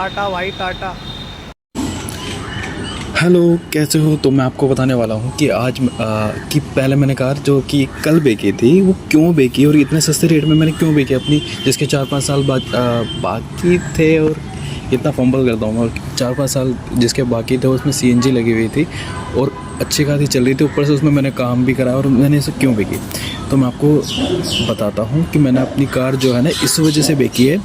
टाटा भाई टाटा। हेलो, कैसे हो? तो मैं आपको बताने वाला हूँ कि आज कि पहले मैंने कार जो कि कल बेची थी वो क्यों बेची और इतने सस्ते रेट में मैंने क्यों बेची अपनी, जिसके 4-5 साल बाद बाकी थे। और इतना फंबल करता हूँ मैं। और 4-5 साल जिसके बाकी थे उसमें सीएनजी लगी हुई थी और अच्छी खासी चल रही थी। ऊपर से उसमें मैंने काम भी करा और मैंने इसे क्यों बेची, तो मैं आपको बताता हूँ कि मैंने अपनी कार जो है ना इस वजह से बेची है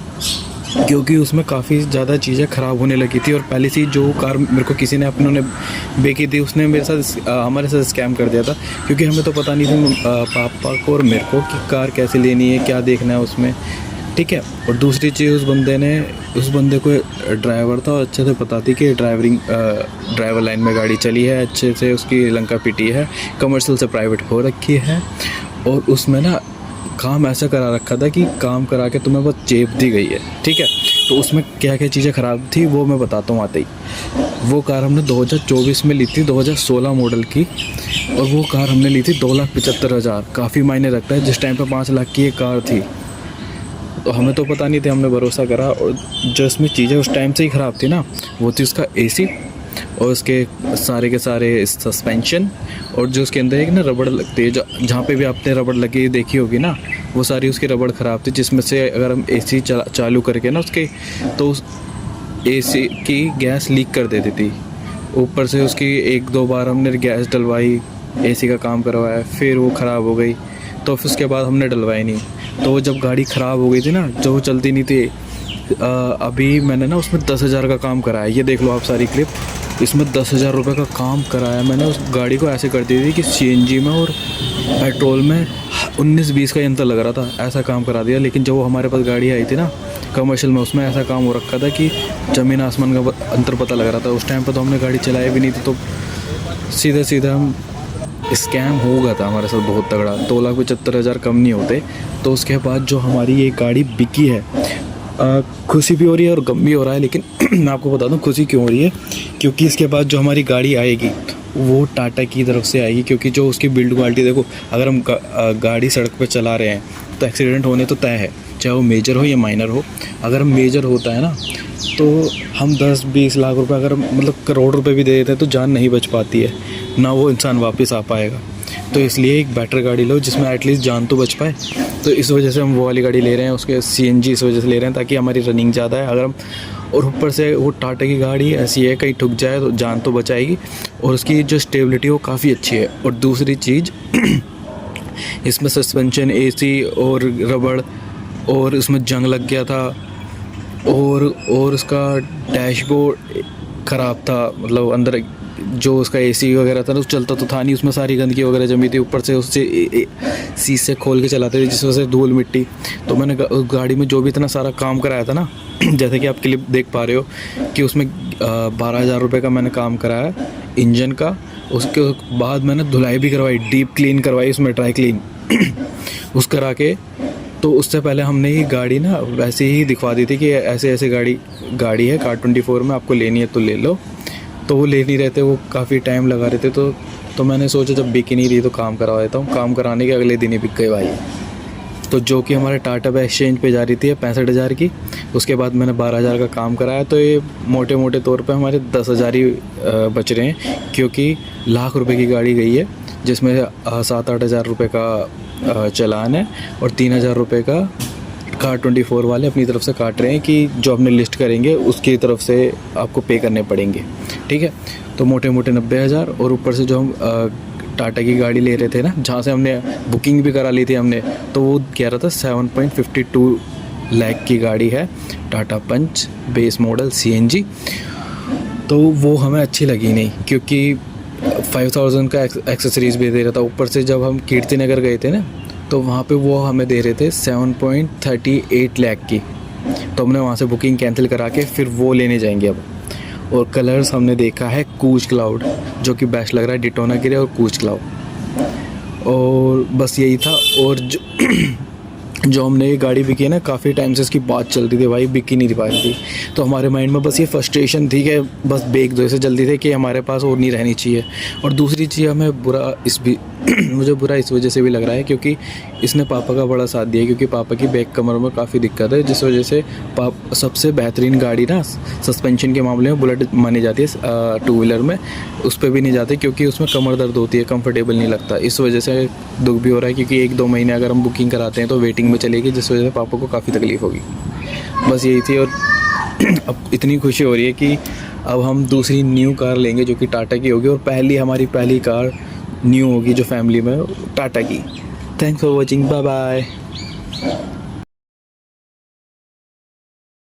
क्योंकि उसमें काफ़ी ज़्यादा चीज़ें ख़राब होने लगी थी। और पहले से ही जो कार मेरे को किसी ने अपनों ने बेची थी उसने मेरे साथ हमारे साथ स्कैम कर दिया था, क्योंकि हमें तो पता नहीं था पापा को और मेरे को कि कार कैसे लेनी है, क्या देखना है उसमें, ठीक है। और दूसरी चीज़ उस बंदे को ड्राइवर था और अच्छे से पता थी कि ड्राइवर लाइन में गाड़ी चली है, अच्छे से उसकी लंका पिटी है, कमर्शियल से प्राइवेट हो रखी है। और उसमें ना काम ऐसा करा रखा था कि काम करा के तुम्हें बहुत चेप दी गई है, ठीक है। तो उसमें क्या क्या चीज़ें ख़राब थी वो मैं बताता हूँ आते ही। वो कार हमने 2024 में ली थी, 2016 मॉडल की, और वो कार हमने ली थी 2,75,000। काफ़ी मायने रखता है, जिस टाइम पे 5 लाख की ये कार थी। तो हमें तो पता नहीं था, हमने भरोसा करा। और जो इसमें चीज़ें उस टाइम से ही ख़राब थी ना, वो थी उसका एसी और उसके सारे के सारे सस्पेंशन, और जो उसके अंदर एक ना रबड़ लगती है, जहाँ पे भी आपने रबड़ लगी देखी होगी ना, वो सारी उसकी रबड़ ख़राब थी, जिसमें से अगर हम एसी चालू करके ना उसके, तो उस एसी की गैस लीक कर देती थी। ऊपर से उसकी 1-2 बार हमने गैस डलवाई, एसी का काम करवाया, फिर वो ख़राब हो गई, तो फिर उसके बाद हमने डलवाई नहीं। तो वो जब गाड़ी ख़राब हो गई थी ना, जो चलती नहीं थी, अभी मैंने ना उसमें 10,000 का काम कराया। ये देख लो आप सारी क्लिप, इसमें 10,000 रुपये का काम कराया मैंने। उस गाड़ी को ऐसे कर दी थी कि सीएनजी में और पेट्रोल में 19-20 का अंतर लग रहा था, ऐसा काम करा दिया। लेकिन जब वो हमारे पास गाड़ी आई थी ना कमर्शियल में, उसमें ऐसा काम हो रखा था कि ज़मीन आसमान का अंतर पता लग रहा था। उस टाइम पर तो हमने गाड़ी चलाई भी नहीं थी, तो सीधा सीधा हम स्कैम हो गया था हमारे साथ बहुत तगड़ा। 2,75,000 कम नहीं होते। तो उसके बाद जो हमारी ये गाड़ी बिकी है, खुशी भी हो रही है और गम भी हो रहा है। लेकिन मैं आपको बता दूं खुशी क्यों हो रही है, क्योंकि इसके बाद जो हमारी गाड़ी आएगी वो टाटा की तरफ से आएगी। क्योंकि जो उसकी बिल्ड क्वालिटी देखो, अगर हम गाड़ी सड़क पर चला रहे हैं तो एक्सीडेंट होने तो तय है, चाहे वो मेजर हो या माइनर हो। अगर मेजर होता है ना, तो हम 10-20 लाख रुपए, अगर मतलब करोड़ रुपए भी दे देते हैं, तो जान नहीं बच पाती है ना, वो इंसान वापस आ पाएगा। तो इसलिए एक बेटर गाड़ी लो जिसमें एटलीस्ट जान तो बच पाए। तो इस वजह से हम वो वाली गाड़ी ले रहे हैं, उसके सीएनजी इस वजह से ले रहे हैं ताकि हमारी रनिंग ज़्यादा है। अगर हम, और ऊपर से वो टाटा की गाड़ी ऐसी है, कहीं ठुक जाए तो जान तो बचाएगी, और उसकी जो स्टेबिलिटी वो काफ़ी अच्छी है। और दूसरी चीज़ इसमें सस्पेंशन, एसी और रबड़, और उसमें जंग लग गया था, और उसका डैशबोर्ड ख़राब था, मतलब अंदर जो उसका एसी वगैरह था ना, उस चलता तो था नहीं, उसमें सारी गंदगी वगैरह जमी थी। ऊपर से उससे शीशे खोल के चलाते थे जिस वजह से धूल मिट्टी। तो मैंने उस गाड़ी में जो भी इतना सारा काम कराया था ना जैसे कि आप क्लिप देख पा रहे हो कि उसमें 12,000 रुपये का मैंने काम कराया इंजन का। उसके बाद मैंने धुलाई भी करवाई, डीप क्लीन करवाई, उसमें ड्राई क्लीन उस करा के। तो उससे पहले हमने ये गाड़ी ना वैसे ही दिखवा दी थी कि ऐसे ऐसे गाड़ी है कार 24 में, आपको लेनी है तो ले लो। तो वो ले नहीं रहे थे, वो काफ़ी टाइम लगा रहे थे। तो मैंने सोचा जब बिक ही नहीं रही तो काम करवा देता हूँ। काम कराने के अगले दिन ही बिक गए भाई। तो जो कि हमारे टाटा पे एक्सचेंज पे जा रही थी 65,000 की, उसके बाद मैंने 12,000 का काम कराया। तो ये मोटे मोटे तौर पे हमारे 10,000 ही बच रहे हैं, क्योंकि लाख रुपए की गाड़ी गई है, जिसमें 7-8 हज़ार रुपये का चालान है, और 3,000 रुपये का कार 24 वाले अपनी तरफ से काट रहे हैं कि जो आपने लिस्ट करेंगे उसकी तरफ से आपको पे करने पड़ेंगे, ठीक है। तो मोटे मोटे 90,000, और ऊपर से जो हम टाटा की गाड़ी ले रहे थे ना, जहाँ से हमने बुकिंग भी करा ली थी हमने, तो वो कह रहा था 7.52 लाख की गाड़ी है, टाटा पंच बेस मॉडल सीएनजी। तो वो हमें अच्छी लगी नहीं, क्योंकि 5,000 का एक्सेसरीज़ भी दे रहा था। ऊपर से जब हम कीर्ति नगर गए थे ना, तो वहाँ पे वो हमें दे रहे थे 7.38 लाख की। तो हमने वहाँ से बुकिंग कैंसिल करा के फिर वो लेने जाएंगे अब। और कलर्स हमने देखा है कूच क्लाउड, जो कि बेस्ट लग रहा है, डिटोना गिरे और कूच क्लाउड, और बस यही था। और जो जो हमने ये गाड़ी बिकी है ना, काफ़ी टाइम से इसकी बात चल रही थी भाई, बिकी नहीं पा रही थी। तो हमारे माइंड में बस ये फ्रस्ट्रेशन थी कि बस बेच दो इसे जल्दी से, कि हमारे पास और नहीं रहनी चाहिए। और दूसरी चीज़ हमें बुरा इस भी मुझे बुरा इस वजह से भी लग रहा है क्योंकि इसने पापा का बड़ा साथ दिया, क्योंकि पापा की बैक कमर में काफ़ी दिक्कत है, जिस वजह से सबसे बेहतरीन गाड़ी ना सस्पेंशन के मामले में बुलेट मानी जाती है। टू व्हीलर में उस पर भी नहीं जाते क्योंकि उसमें कमर दर्द होती है, कंफर्टेबल नहीं लगता। इस वजह से दुख भी हो रहा है क्योंकि 1-2 महीने अगर हम बुकिंग कराते हैं तो वेटिंग में चलेगी, जिस वजह से पापा को काफ़ी तकलीफ़ होगी। बस यही थी। और अब इतनी खुशी हो रही है कि अब हम दूसरी न्यू कार लेंगे जो कि टाटा की होगी, और हमारी पहली कार न्यू होगी जो फैमिली में टाटा की। Thanks for watching, bye bye.